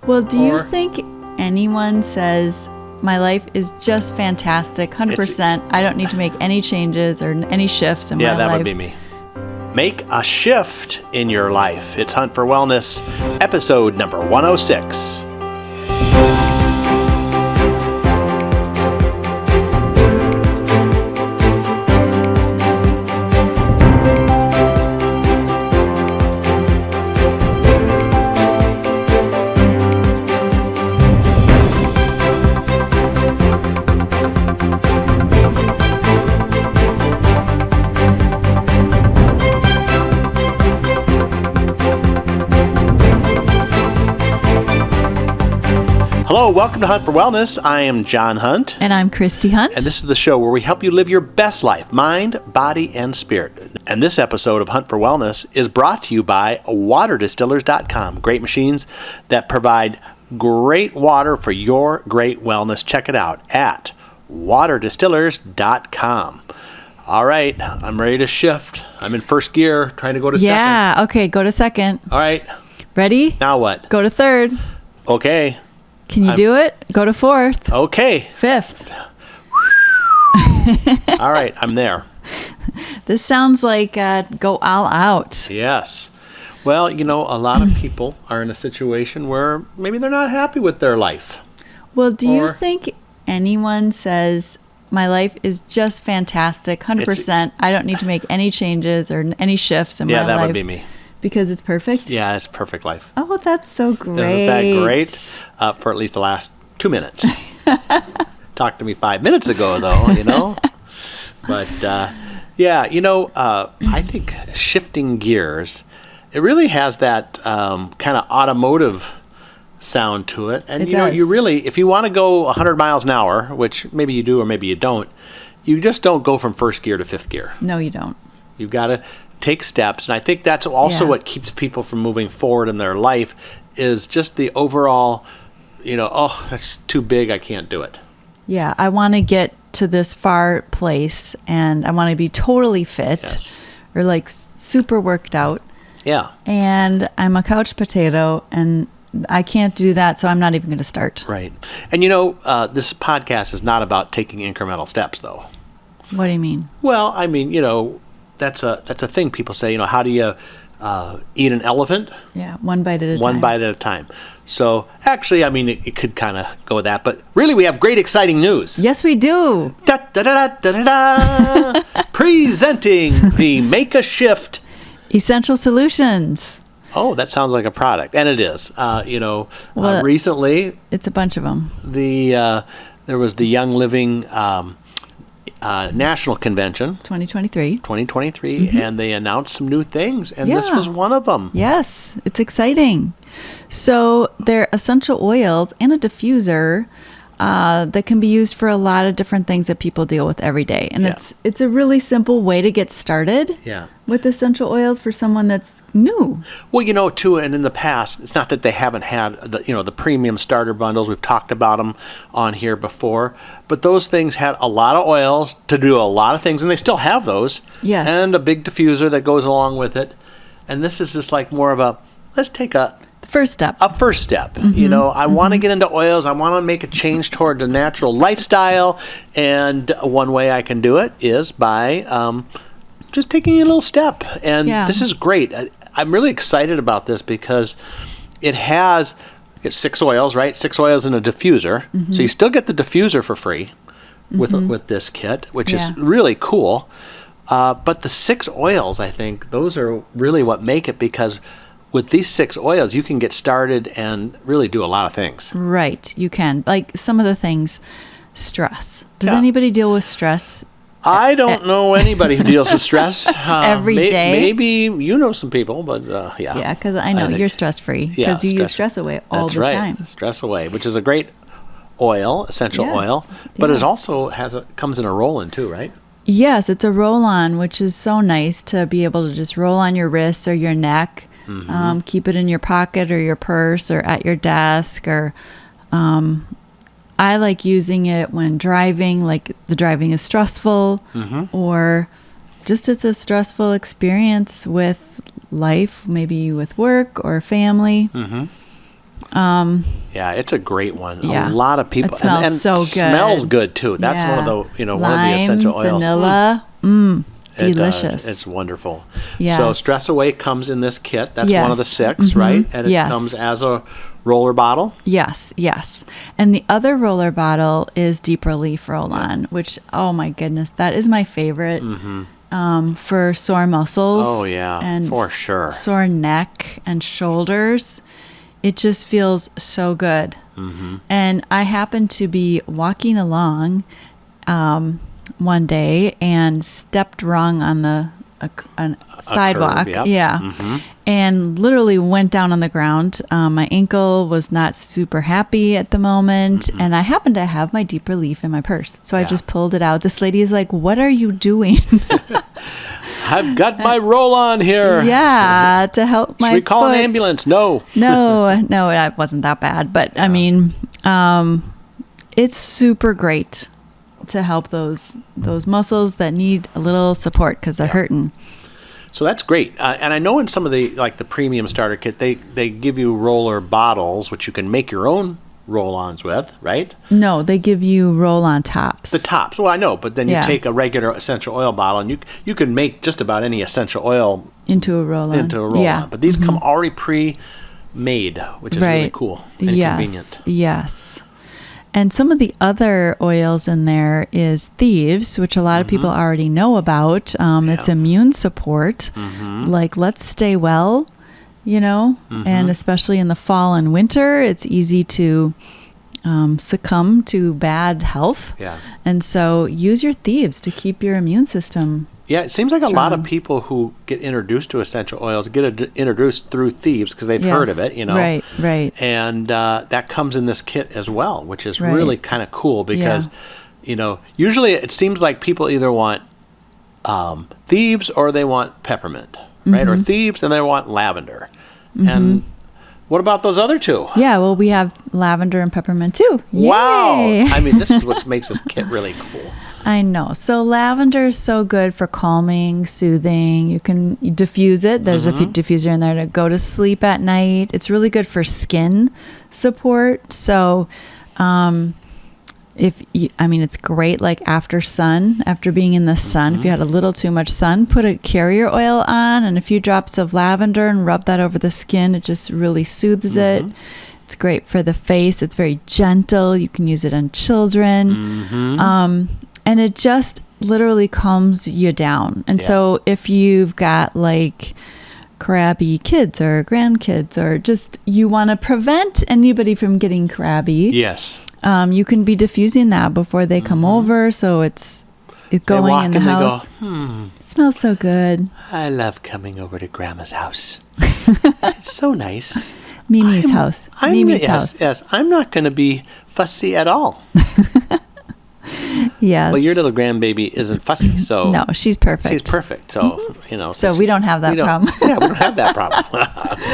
Well, do you think anyone says, my life is just fantastic, 100%, I don't need to make any changes or any shifts in my life? Yeah, that would be me. Make a shift in your life. It's Hunt for Wellness, episode number 106. Hello, welcome to Hunt for Wellness. I am John Hunt. And I'm Christy Hunt. And this is the show where we help you live your best life, mind, body, and spirit. And this episode of Hunt for Wellness is brought to you by waterdistillers.com. Great machines that provide great water for your great wellness. Check it out at waterdistillers.com. All right, I'm ready to shift. I'm in first gear, trying to go to second. Yeah, okay, go to second. All right. Ready? Now what? Go to third. Okay. Can you do it? Go to fourth. Okay. Fifth. All right, I'm there. This sounds like go all out. Yes. Well, you know, a lot of people are in a situation where maybe they're not happy with their life. Well, do you think anyone says, my life is just fantastic, 100%, I don't need to make any changes or any shifts in my life? Yeah, that would be me. Because it's perfect? Yeah, it's a perfect life. Oh, that's so great. Isn't that great? For at least the last 2 minutes. Talked to me 5 minutes ago, though, you know. But, yeah, you know, I think shifting gears, it really has that kind of automotive sound to it. And, you know, you really, if you want to go 100 miles an hour, which maybe you do or maybe you don't, you just don't go from first gear to fifth gear. No, you don't. You've got to take steps, and I think that's also what keeps people from moving forward in their life is just the overall, you know, oh, that's too big, I can't do it. Yeah, I want to get to this far place, and I want to be totally fit or like super worked out. Yeah. And I'm a couch potato, and I can't do that, so I'm not even going to start. Right. And, you know, this podcast is not about taking incremental steps, though. What do you mean? Well, I mean, you know, that's a thing people say, you know, how do you eat an elephant? Yeah, one bite at a time. One bite at a time. So actually, I mean, it could kind of go with that. But really, we have great, exciting news. Yes, we do. Da, da, da, da, da, da. Presenting the Make a Shift Essential Solutions. Oh, that sounds like a product. And it is. You know, well, recently. It's a bunch of them. There was the Young Living National Convention 2023 and they announced some new things, and this was one of them. Yes, it's exciting. So they're essential oils and a diffuser that can be used for a lot of different things that people deal with every day, and it's a really simple way to get started with essential oils for someone that's new. Well, you know, too, and in the past, it's not that they haven't had the premium starter bundles. We've talked about them on here before, but those things had a lot of oils to do a lot of things, and they still have those. Yes. And a big diffuser that goes along with it. And this is just like more of a, let's take a first step. Mm-hmm. You know, I want to get into oils. I want to make a change toward a natural lifestyle. And one way I can do it is by just taking a little step. And this is great. I'm really excited about this because it's 6 oils, right? 6 oils in a diffuser. Mm-hmm. So you still get the diffuser for free with this kit, which is really cool. But the 6 oils, I think, those are really what make it, because with these 6 oils, you can get started and really do a lot of things. Right, you can. Like some of the things, stress. Does anybody deal with stress? I don't know anybody who deals with stress. Every day? Maybe you know some people, but yeah. Yeah, because I know you're stress-free because you use Stress Away all the time. That's right, Stress Away, which is a great oil, essential oil, but it also comes in a roll-in too, right? Yes, it's a roll-on, which is so nice to be able to just roll on your wrists or your neck, keep it in your pocket or your purse or at your desk. Or I like using it when driving, like the driving is stressful, or just it's a stressful experience with life, maybe with work or family. Yeah, it's a great one. Yeah. A lot of people, It smells and so good. Smells good too. That's one of the one of the essential oils. Vanilla, delicious. It's wonderful. Yes. So Stress Away comes in this kit. That's Yes. one of the 6, right? And it comes as a roller bottle. Yes. And the other roller bottle is Deep Relief Roll-On, which, oh my goodness, that is my favorite for sore muscles. Oh, yeah, and for sure. Sore neck and shoulders. It just feels so good. And I happened to be walking along one day and stepped wrong on the sidewalk. Curb, Yeah. And literally went down on the ground. My ankle was not super happy at the moment. And I happened to have my Deep Relief in my purse. So I just pulled it out. This lady is like, "What are you doing?" I've got my roll-on here. Yeah, to help my Should we call foot. an ambulance? No. No, it wasn't that bad. But I mean, it's super great to help those muscles that need a little support because they're hurting. So that's great. And I know in some of the premium starter kit, they give you roller bottles, which you can make your own roll-ons with, right? No, they give you roll-on tops. The tops. Well, I know, but then you take a regular essential oil bottle, and you can make just about any essential oil into a roll-on. Yeah. But these come already pre-made, which is really cool and convenient. Yes. And some of the other oils in there is Thieves, which a lot of people already know about. It's immune support, like Let's Stay Well, and especially in the fall and winter, it's easy to succumb to bad health. Yeah. And so use your Thieves to keep your immune system. Yeah, it seems like a lot of people who get introduced to essential oils get introduced through Thieves because they've heard of it, Right. And that comes in this kit as well, which is really kind of cool because, usually it seems like people either want Thieves or they want Peppermint, right? Or Thieves and they want Lavender. And what about those other 2? Yeah, well, we have Lavender and Peppermint too. Wow. Yay. I mean, this is what makes this kit really cool. I know. So lavender is so good for calming, soothing. You can diffuse it. There's a diffuser in there to go to sleep at night. It's really good for skin support. So it's great like after being in the sun. If you had a little too much sun, put a carrier oil on and a few drops of lavender and rub that over the skin. It just really soothes it. It's great for the face. It's very gentle. You can use it on children. And it just literally calms you down. And so if you've got like crabby kids or grandkids or just you want to prevent anybody from getting crabby, you can be diffusing that before they come over. So it's going in the house. They go, It smells so good. I love coming over to Grandma's house. It's so nice. Mimi's house. Yes, I'm not going to be fussy at all. Yes. Well, your little grandbaby isn't fussy, so no, she's perfect. She's perfect, so So we don't have that problem. Yeah, we don't have that problem.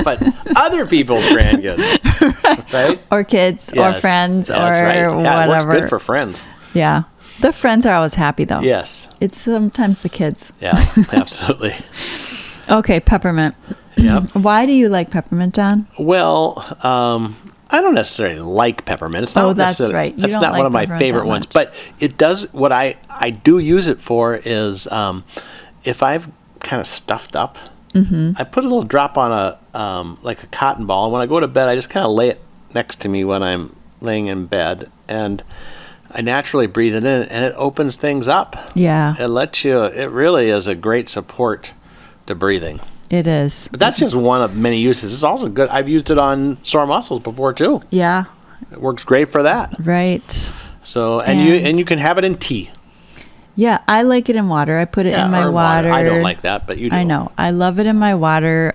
But other people's grandkids, right? Or kids, or friends, or whatever. Yeah, it works good for friends. Yeah, the friends are always happy though. Yes. It's sometimes the kids. Yeah, absolutely. Okay, peppermint. Yep. Why do you like peppermint, John? Well, I don't necessarily like peppermint. It's not that's right. That's not one of my favorite ones. But it does, what I do use it for is if I've kind of stuffed up, I put a little drop on a cotton ball. And when I go to bed, I just kind of lay it next to me when I'm laying in bed. And I naturally breathe it in and it opens things up. Yeah. It really is a great support to breathing. It is. But that's just one of many uses. It's also good. I've used it on sore muscles before too. Yeah. It works great for that. Right. So and you can have it in tea. Yeah, I like it in water. I put it in my water. I don't like that, but you do. I know. I love it in my water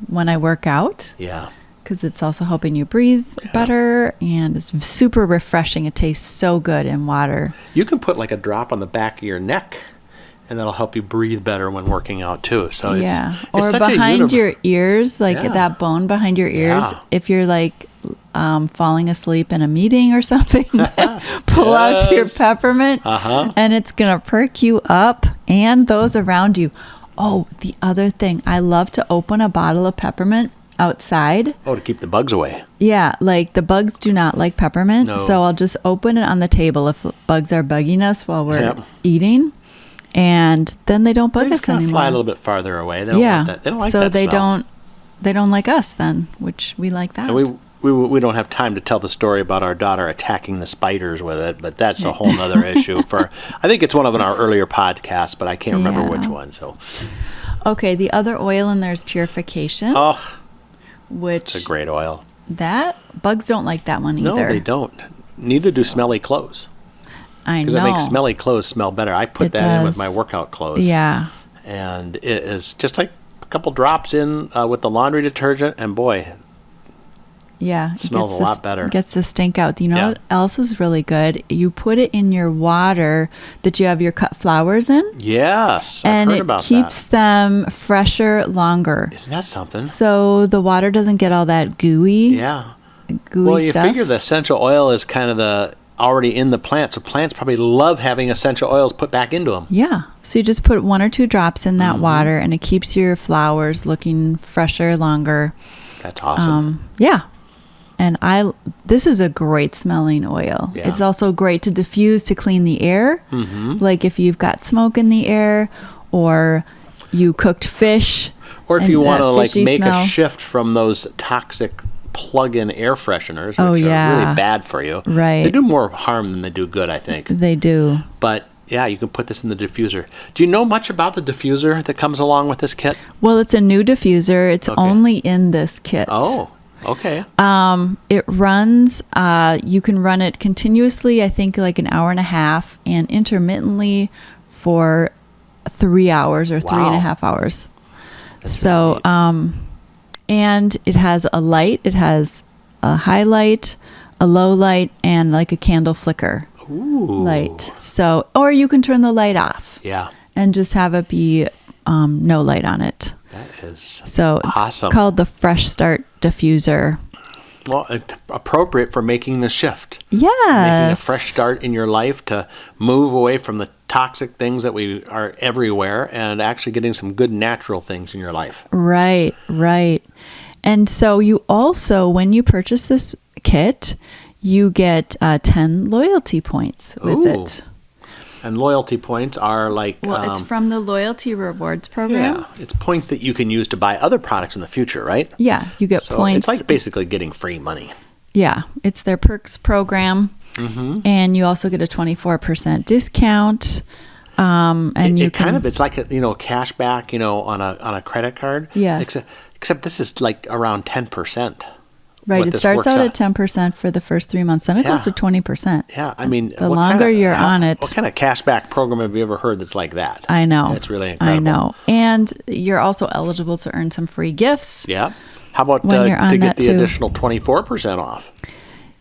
when I work out. Yeah. Because it's also helping you breathe better, and it's super refreshing. It tastes so good in water. You can put like a drop on the back of your neck, and that'll help you breathe better when working out too. So or behind your ears, like that bone behind your ears. Yeah. If you're like falling asleep in a meeting or something, pull out your peppermint, and it's gonna perk you up and those around you. Oh, the other thing, I love to open a bottle of peppermint outside. Oh, to keep the bugs away. Yeah, like the bugs do not like peppermint. No. So I'll just open it on the table if bugs are bugging us while we're Yep. eating. And then they don't bug They us just kind of anymore. fly a little bit farther away. They don't Yeah. want that. They don't like so that they smell. they don't like us then, which we like that. And we don't have time to tell the story about our daughter attacking the spiders with it, but that's a whole nother issue. I think it's one of our earlier podcasts, but I can't remember which one. So, okay, the other oil in there is Purification, which it's a great oil. that bugs don't like that one either. No, they don't. Neither do smelly clothes. I know. Because it makes smelly clothes smell better. I put that in with my workout clothes. Yeah. And it is just like a couple drops in with the laundry detergent, and boy, Yeah. it smells a lot better. Gets the stink out. You know what else is really good? You put it in your water that you have your cut flowers in. Yes, I've and heard it about keeps them fresher longer. Isn't that something? So the water doesn't get all that gooey. Yeah. Gooey Well, you stuff. figure the essential oil is kind of already in the plant, so plants probably love having essential oils put back into them. Yeah. So you just put 1 or 2 drops in that water, and it keeps your flowers looking fresher, longer. That's awesome. Yeah. And this is a great smelling oil. Yeah. It's also great to diffuse to clean the air. Mm-hmm. Like if you've got smoke in the air, or you cooked fish. Or if and you want to that like fishy make smell. a shift from those toxic plug-in air fresheners, which Oh, are yeah. really bad for you. Right. They do more harm than they do good, I think. They do. But yeah, you can put this in the diffuser. Do you know much about the diffuser that comes along with this kit? Well, it's a new diffuser. It's Okay. only in this kit. Oh, okay. It runs, you can run it continuously, I think like an hour and a half, and intermittently for 3 hours or 3.5 hours. So, and it has a light, it has a highlight, a low light, and like a candle flicker light. So, or you can turn the light off. Yeah. And just have it be no light on it. That is So awesome. it's called the Fresh Start Diffuser. Well, it's appropriate for making the shift. Yes. Making a fresh start in your life to move away from the toxic things that we are everywhere and actually getting some good natural things in your life. Right, right. And so you also, when you purchase this kit, you get 10 loyalty points with Ooh. it. And loyalty points are like... Well, it's from the Loyalty Rewards program. Yeah, it's points that you can use to buy other products in the future, right? Yeah, you get So points. it's like basically getting free money. Yeah, it's their perks program. And you also get a 24% discount. And you can... kind of, it's like a, cash back, on a credit card. Yes. Except this is like around 10%. Right, it starts out at 10% for the first 3 months, then it goes to 20%. Yeah, I mean, The longer you're on it. What kind of cashback program have you ever heard that's like that? I know. It's really incredible. I know. And you're also eligible to earn some free gifts. Yeah. How about When you're on to get that the too. additional 24% off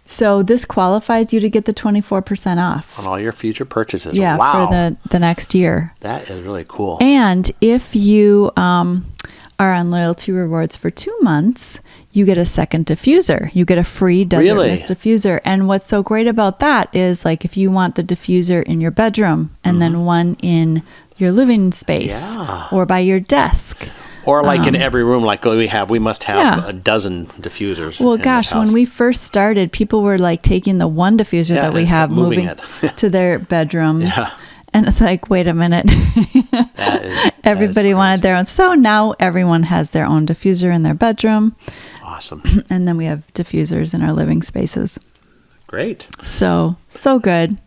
So this qualifies you to get the 24% off. on all your future purchases? Yeah, Wow. for the next year. That is really cool. And if you are on Loyalty Rewards for 2 months, you get a second diffuser. You get a free Desert Mist diffuser. And what's so great about that is, like, if you want the diffuser in your bedroom and then one in your living space or by your desk. Or like in every room like we must have a dozen diffusers. Well, in this gosh, house. when we first started, people were like taking the one diffuser that we have, moving moving it. to their bedrooms. Yeah. And it's like, wait a minute. Everybody wanted their own. So now everyone has their own diffuser in their bedroom. Awesome. And then we have diffusers in our living spaces. Great. So good.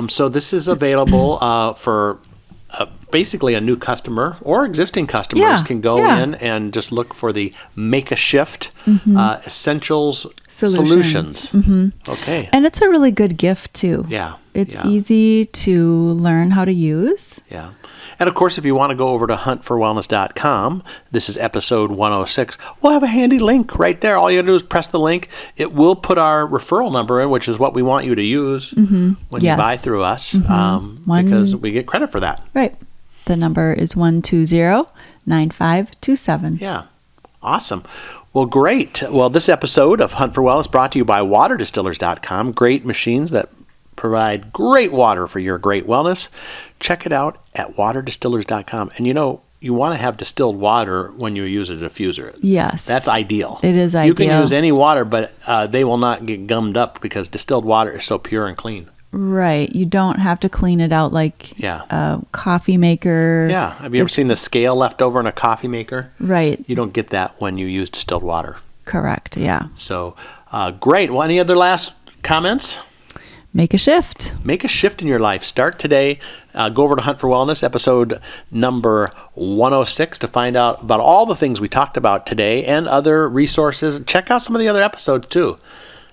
So this is available for basically a new customer or existing customers can go in and just look for the Make a Shift Essentials Solutions. Okay. And it's a really good gift too. Yeah. It's easy to learn how to use. Yeah. And of course, if you want to go over to Hunt4Wellness.com, this is episode 106, we'll have a handy link right there. All you have to do is press the link. It will put our referral number in, which is what we want you to use when you buy through us, because we get credit for that. Right. The number is 120-9527. Yeah. Awesome. Well, great. Well, this episode of Hunt for Wellness brought to you by waterdistillers.com. Great machines that provide great water for your great wellness. Check it out at waterdistillers.com. And you want to have distilled water when you use a diffuser. Yes. That's ideal. It is ideal. You can use any water, but they will not get gummed up because distilled water is so pure and clean. Right. You don't have to clean it out like a coffee maker. Yeah. Have you ever seen the scale left over in a coffee maker? Right. You don't get that when you use distilled water. Correct. Yeah. So, great. Well, any other last comments? Make a shift. Make a shift in your life. Start today. Go over to Hunt for Wellness, episode number 106, to find out about all the things we talked about today and other resources. Check out some of the other episodes, too.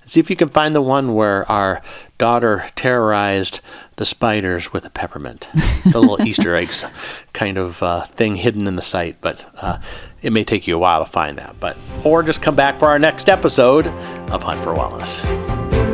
See if you can find the one where our daughter terrorized the spiders with a peppermint. It's a little Easter eggs kind of thing hidden in the site, but it may take you a while to find that. Or just come back for our next episode of Hunt for Wellness.